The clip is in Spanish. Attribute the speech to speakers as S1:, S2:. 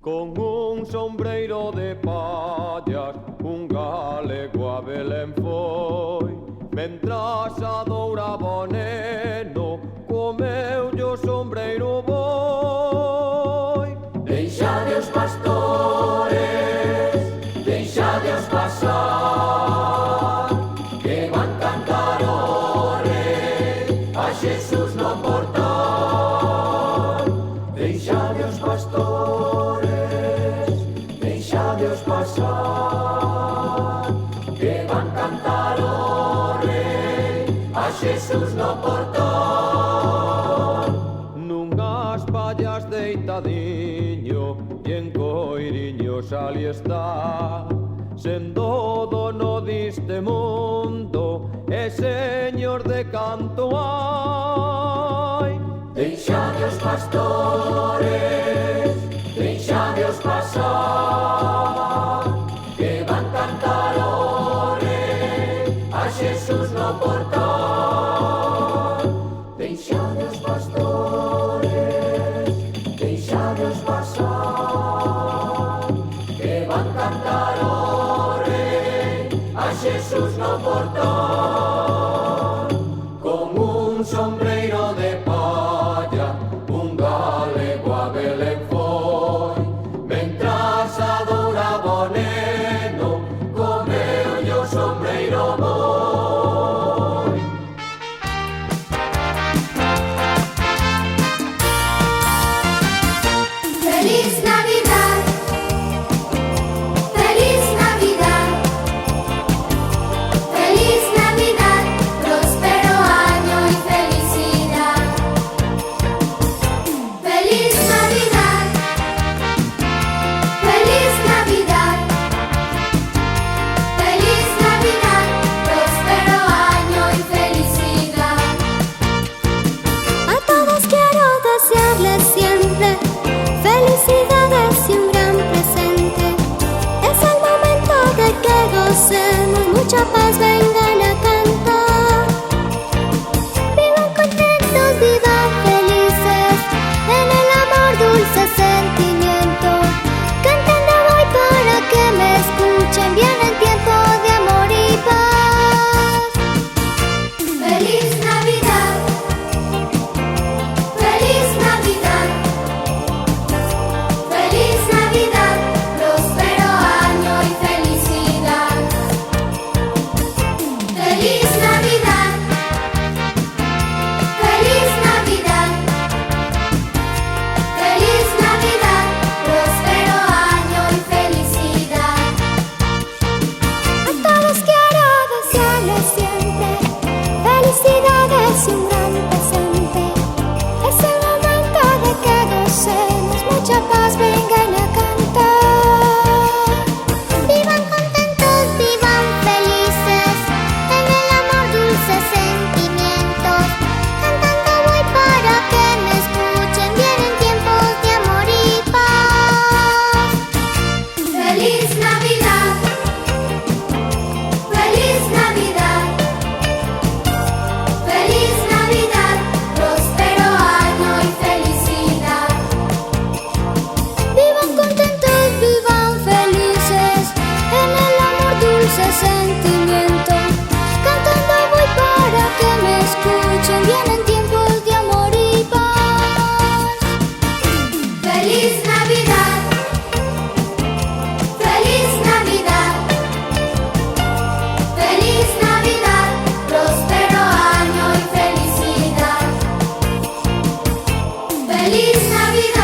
S1: Con un sombreiro de pallas, un galego a Belén foi. Mentras adouraba o neno, comeulle o sombreiro boi.
S2: Deixade os pastores, deixade os pasar, que van cantar o rei a Jesús no portal. Deixade os pastores, deixade os pasar, que van cantar o rei a Jesús no portal.
S1: Nunhas pallas deitadiño e en coiriños ali está, sendo dono diste mundo e señor de canto hai.
S2: Deixade os pastores, deixade os pasar, que van cantar o rei a Jesús no portal. Deixade os pastores, deixade os pasar, que van cantar o rei a Jesús no portal. Con un sombreiro de palla, un galego a Belén foi. Mentras adoraba o neno, comeulle o sombreiro boi.
S3: Feliz Navidad, feliz Navidad, feliz Navidad, próspero año y felicidad. Feliz Navidad, feliz Navidad, feliz Navidad, próspero año y felicidad. A todos quiero desearles siempre felicidades y un gran presente. Es el momento de que gocemos, mucha paz, vengan a cantar. Vivan contentos, vivan felices, en el amor dulce sentimiento. Cantando voy para que me escuchen, viene el tiempo de amor y paz. Feliz Navidad, feliz Navidad, feliz Navidad, próspero año y felicidad. Feliz Navidad, feliz Navidad, feliz Navidad, próspero año y felicidad. A todos quiero desearles siempre felicidades y un gran presente. Es el momento de que gocemos, mucha paz, vengan a cantar. Vivan contentos, vivan felices, en el amor dulces sentimientos. Cantando voy para que me escuchen, vienen tiempos de amor y paz. Feliz Navidad, feliz Navidad, feliz Navidad, próspero año y felicidad. Vivan contentos, vivan felices, en el amor dulce sentimiento. Cantando voy para que me escuchen, vienen tiempos de amor y paz. Feliz Navidad, feliz Navidad, feliz Navidad, próspero año y felicidad. Feliz Navidad.